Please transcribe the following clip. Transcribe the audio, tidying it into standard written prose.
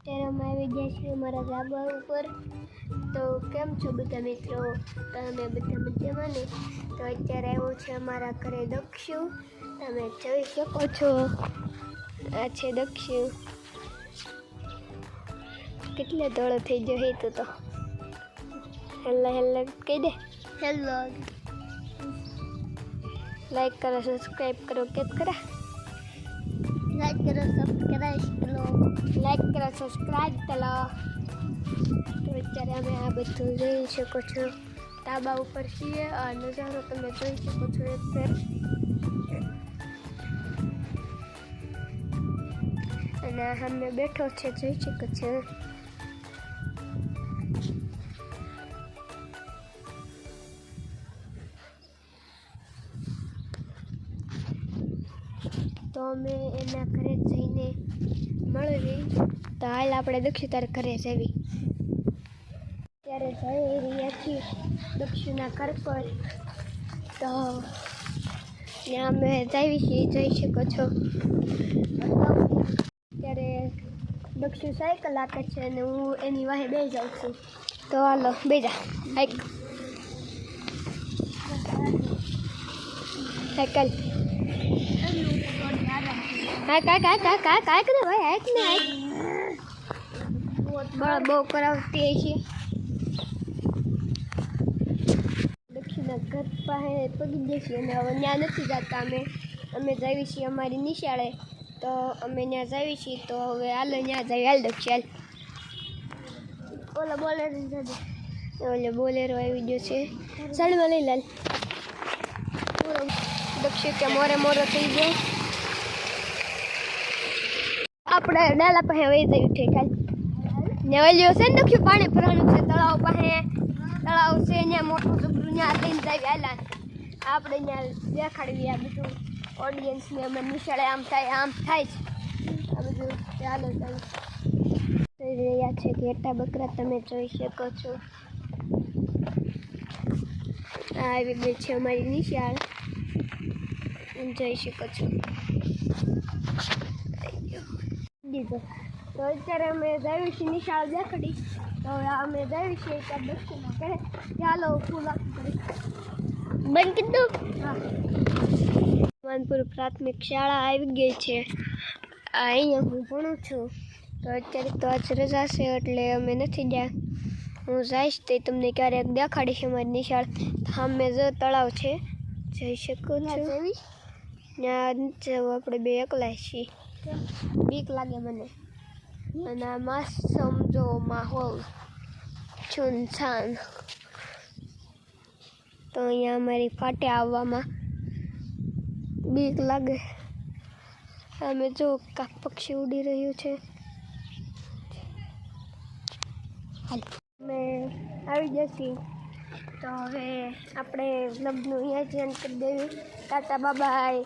અત્યારે અમે આવી ગયા છીએ અમારા ધાબા ઉપર। તો કેમ છો બધા મિત્રો? તમે બધા મજામાં ને? તો અત્યારે આવ્યો છે અમારા ઘરે દક્ષુ। તમે જોઈ શકો છો, આ છે દક્ષુ। કેટલે દોડો થઈ ગયો હે તું તો। હેલો હેલો કહી દે। હેલો, લાઈક કરો, સબસ્ક્રાइब करो। क्या करा? लाइक करो, सब्सक्राइब करो। लाइक करो, सब्सक्राइब करो। तो અત્યારે અમે આ બધું જોઈ શકો છો, ધાબા ઉપર છીએ। આ નજારો તમે જોઈ શકો છો એક ફેર। અને સામે બેઠો છે, જોઈ શકો છો। તો અમે એના ઘરે જઈને મળવી। તો હાલ આપણે દક્ષુ તાર ઘરે જવી। ત્યારે જઈ રહ્યા છીએ દક્ષુના ઘર પર। તો ત્યાં અમે જઈએ છીએ, જોઈ શકો છો। ત્યારે દક્ષુ સાયકલ હાકે છે અને હું એની વાહે બેસી જાઉં છું। તો હાલો બેજા હાઈક સાયકલ બહુ કરાવતી છે। દક્ષિણના ઘર પાસે પગી જઈએ અને હવે ત્યાં નથી જતા અમે જઈએ છીએ અમારી નિશાળે। તો અમે ત્યાં જઈએ છીએ। તો હવે હાલો ત્યાં જઈએ। હાલ દક્ષ હાલ। ઓલો બોલેરો આવી ગયો છે, ચાલમાં લઈ લાલ। દક્ષ કે મોરે મોરો થઈ ગયો। આપણે ડાલા પાસે વહી જયું છે કાલ ને ઓલ્યો છે ને દક્ષુ પાણી ભરવાનું છે તળાવ પાસે। તળાવ છે ત્યાં મોટું જબરું, ત્યાં લઈને જાય હાલા। આપણે ત્યાં દેખાડવી આ બધું ઓડિયન્સને। અમે નિશાળે આમ થાય જ આ બધું। ચાલો ચાલો જોઈ રહ્યા છે ઘેટા બકરા, તમે જોઈ શકો છો। આ આવી ગઈ છે અમારી નિશાળ, જોઈ શકો છો। તો અત્યારે અમે જઈએ છીએ નિશાળ દેખાડી। તો અમે જઈએ છીએ ત્યાં દક્ષિણમાં કહે ચાલો ફૂલ કરી બંધ કીધું। હા, માનપુર પ્રાથમિક શાળા આવી ગઈ છે। અહીંયા હું ભણું છું। તો અત્યારે તો આજ રજા છે એટલે અમે નથી ગયા। હું જઈશ તો તમને ક્યારેક દેખાડીશ અમારી નિશાળ। સામે જો તળાવ છે, જઈ શકો છો। ત્યાં નીચે આપણે બે એકલા છીએ, બીક લાગે મને। અને આ માસમ જો માહોલ છૂનછાન। તો અહીંયા અમારી ફાટે આવવામાં બીક લાગે। અમે જો કાક પક્ષી ઉડી રહ્યું છે। અમે આવી જઈએ તો હવે આપણે વ્લોગનું અહીંયા જ એન્ડ કરી દેવું। Tata bye bye.